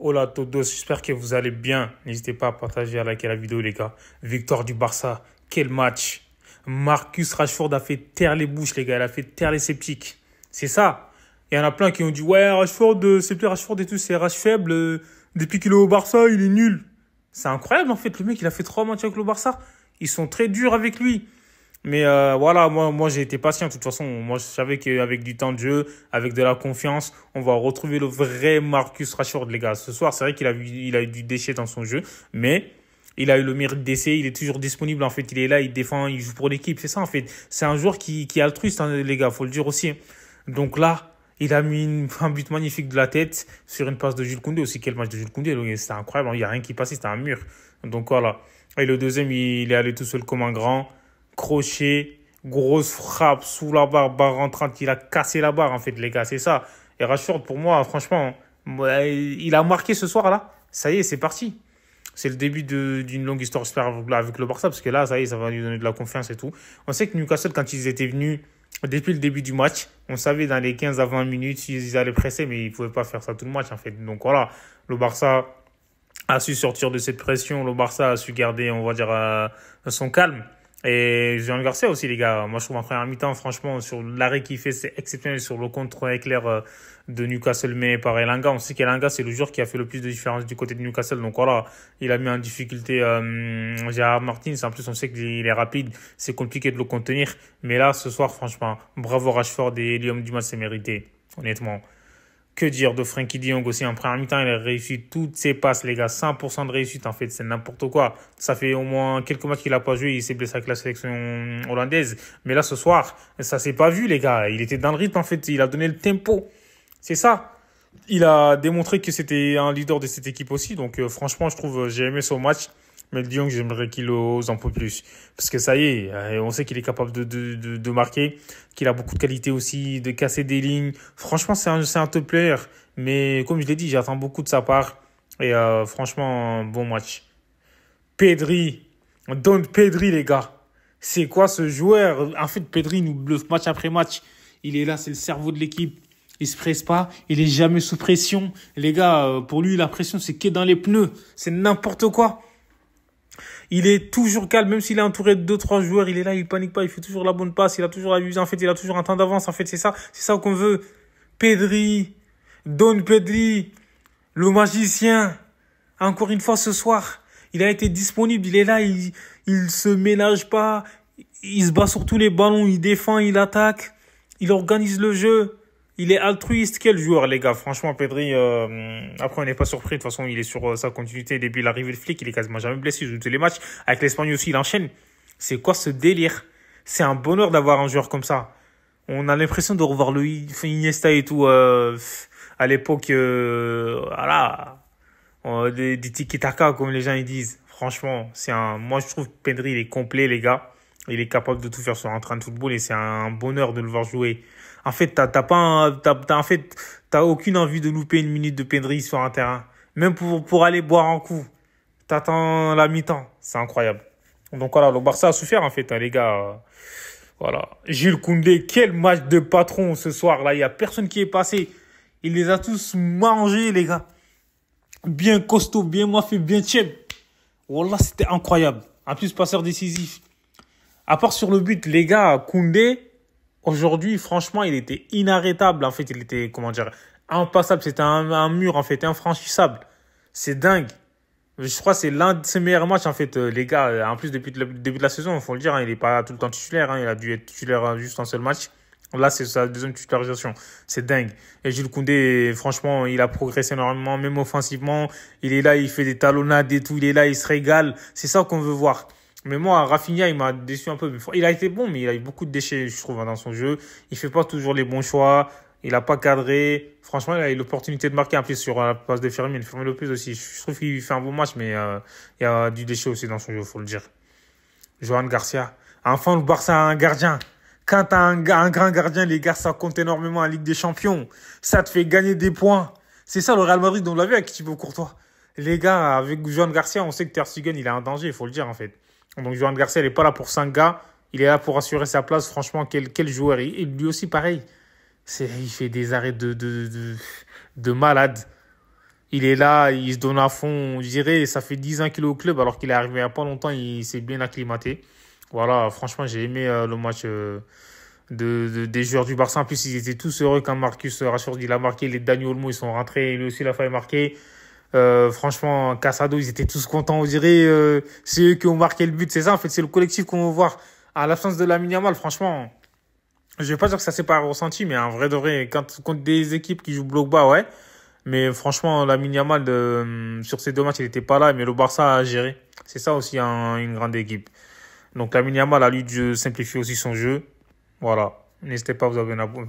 Hola todos, j'espère que vous allez bien. N'hésitez pas à partager, à liker la vidéo les gars. Victoire du Barça, quel match. Marcus Rashford a fait taire les bouches les gars, il a fait taire les sceptiques. C'est ça. Il y en a plein qui ont dit ouais Rashford, c'est plus Rashford et tout, c'est Rash faible. Depuis qu'il est au Barça, il est nul. C'est incroyable en fait, le mec il a fait 3 matchs avec le Barça. Ils sont très durs avec lui. Mais voilà, moi j'ai été patient. De toute façon, moi je savais qu'avec du temps de jeu, avec de la confiance, on va retrouver le vrai Marcus Rashford, les gars. Ce soir, c'est vrai il a eu du déchet dans son jeu, mais il a eu le mérite d'essai. Il est toujours disponible. En fait, il est là, il défend, il joue pour l'équipe. C'est ça en fait. C'est un joueur qui est altruiste, hein, les gars. Faut le dire aussi. Donc là, il a mis un but magnifique de la tête sur une passe de Jules Koundé aussi. Quel match de Jules Koundé, c'était incroyable. Il n'y a rien qui passait, c'était un mur. Donc voilà. Et le deuxième, il est allé tout seul comme un grand. Crochet, grosse frappe sous la barre, barre rentrante. Il a cassé la barre, en fait, les gars, c'est ça. Et Rashford, pour moi, franchement, il a marqué ce soir-là. Ça y est, c'est parti. C'est le début d'une longue histoire, j'espère, avec le Barça, parce que là, ça y est, ça va lui donner de la confiance et tout. On sait que Newcastle, quand ils étaient venus, depuis le début du match, on savait dans les 15 à 20 minutes, ils allaient presser, mais ils ne pouvaient pas faire ça tout le match, en fait. Donc voilà, le Barça a su sortir de cette pression. Le Barça a su garder, on va dire, son calme. Et Jean Garcia aussi, les gars. Moi, je trouve en première mi-temps, franchement, sur l'arrêt qu'il fait, c'est exceptionnel sur le contre-éclair de Newcastle, mais par Elanga. On sait qu'Elanga, c'est le joueur qui a fait le plus de différence du côté de Newcastle. Donc voilà, il a mis en difficulté Gérard Martins. En plus, on sait qu'il est rapide. C'est compliqué de le contenir. Mais là, ce soir, franchement, bravo Rashford et l'homme du match, c'est mérité. Honnêtement. Que dire de Frenkie de Jong aussi en première mi-temps, il a réussi toutes ses passes, les gars. 100% de réussite, en fait, c'est n'importe quoi. Ça fait au moins quelques matchs qu'il a pas joué, il s'est blessé avec la sélection hollandaise. Mais là, ce soir, ça s'est pas vu, les gars. Il était dans le rythme, en fait, il a donné le tempo. C'est ça. Il a démontré que c'était un leader de cette équipe aussi. Donc, franchement, je trouve, j'ai aimé son match. Mais le Dion, j'aimerais qu'il ose un peu plus. Parce que ça y est, on sait qu'il est capable de marquer, qu'il a beaucoup de qualité aussi, de casser des lignes. Franchement, c'est un top player. Mais comme je l'ai dit, j'attends beaucoup de sa part. Et franchement, un bon match. Pedri, Don Pedri, les gars. C'est quoi ce joueur? En fait, Pedri nous bluffe match après match. Il est là, c'est le cerveau de l'équipe. Il se presse pas, il est jamais sous pression. Les gars, pour lui, la pression, c'est que dans les pneus. C'est n'importe quoi. Il est toujours calme, même s'il est entouré de 2-3 joueurs, il est là, il panique pas, il fait toujours la bonne passe, il a toujours la vision, en fait, il a toujours un temps d'avance, en fait, c'est ça qu'on veut. Pedri, Don Pedri, le magicien, encore une fois ce soir, il a été disponible, il est là, il se ménage pas, il se bat sur tous les ballons, il défend, il attaque, il organise le jeu. Il est altruiste. Quel joueur, les gars. Franchement, Pedri, après, on n'est pas surpris. De toute façon, il est sur sa continuité. Depuis l'arrivée de flic, il est quasiment jamais blessé. Il joue tous les matchs. Avec l'Espagne aussi, il enchaîne. C'est quoi ce délire? C'est un bonheur d'avoir un joueur comme ça. On a l'impression de revoir le Iniesta et tout, à l'époque, voilà, des tiki-taka, comme les gens ils disent. Franchement, moi, je trouve que Pedri, il est complet, les gars. Il est capable de tout faire sur un train de football et c'est un bonheur de le voir jouer. En fait, t'as aucune envie de louper une minute de Pedri sur un terrain. Même pour aller boire un coup. T'attends la mi-temps. C'est incroyable. Donc voilà, le Barça a souffert, en fait, hein, les gars. Voilà. Jules Koundé, quel match de patron ce soir, là. Il y a personne qui est passé. Il les a tous mangés, les gars. Bien costaud, bien moifé, bien tchèb. Wallah, c'était incroyable. En plus, passeur décisif. À part sur le but, les gars, Koundé, aujourd'hui, franchement, il était inarrêtable. En fait, il était, comment dire, impassable. C'était un mur, en fait, infranchissable. C'est dingue. Je crois que c'est l'un de ses meilleurs matchs, en fait, les gars. En plus, depuis le début de la saison, il faut le dire, hein, il n'est pas tout le temps titulaire. Hein, il a dû être titulaire juste un seul match. Là, c'est sa deuxième titularisation. C'est dingue. Et Jules Koundé, franchement, il a progressé énormément, même offensivement. Il est là, il fait des talonnades et tout. Il est là, il se régale. C'est ça qu'on veut voir. Mais moi, Rafinha, il m'a déçu un peu. Il a été bon, mais il a eu beaucoup de déchets, je trouve, hein, dans son jeu. Il fait pas toujours les bons choix. Il a pas cadré. Franchement, il a eu l'opportunité de marquer un plus sur la passe de Firmino. Firmino Lopez aussi. Je trouve qu'il fait un bon match, mais il y a du déchet aussi dans son jeu, faut le dire. Johan Garcia. Enfin, le Barça a un gardien. Quand t'as un grand gardien, les gars, ça compte énormément en Ligue des Champions. Ça te fait gagner des points. C'est ça, le Real Madrid, on l'a vu avec Thibaut Courtois. Les gars, avec Johan Garcia, on sait que Ter Stegen, il est un danger, il faut le dire, en fait. Donc, Johan Garcia, il n'est pas là pour 5 gars. Il est là pour assurer sa place. Franchement, quel joueur. Et lui aussi, pareil. Il fait des arrêts de malade. Il est là, il se donne à fond, je dirais, ça fait 10 ans qu'il est au club, alors qu'il est arrivé il n'y a pas longtemps, il s'est bien acclimaté. Voilà, franchement, j'ai aimé le match des joueurs du Barça. En plus, ils étaient tous heureux quand Marcus Rashford il a marqué. Les Dani Olmo, ils sont rentrés, lui aussi, il a failli marquer. Franchement, Casado, ils étaient tous contents, on dirait. C'est eux qui ont marqué le but, c'est ça, en fait, c'est le collectif qu'on veut voir. À l'absence de Lamine Yamal, franchement, je vais pas dire que ça s'est pas ressenti, mais en vrai de vrai, quand contre des équipes qui jouent bloc bas, ouais. Mais franchement, Lamine Yamal, sur ces deux matchs, il était pas là, mais le Barça a géré. C'est ça aussi une grande équipe. Donc Lamine Yamal, à lui de simplifier aussi son jeu. Voilà. N'hésitez pas, vous avez un abonnement.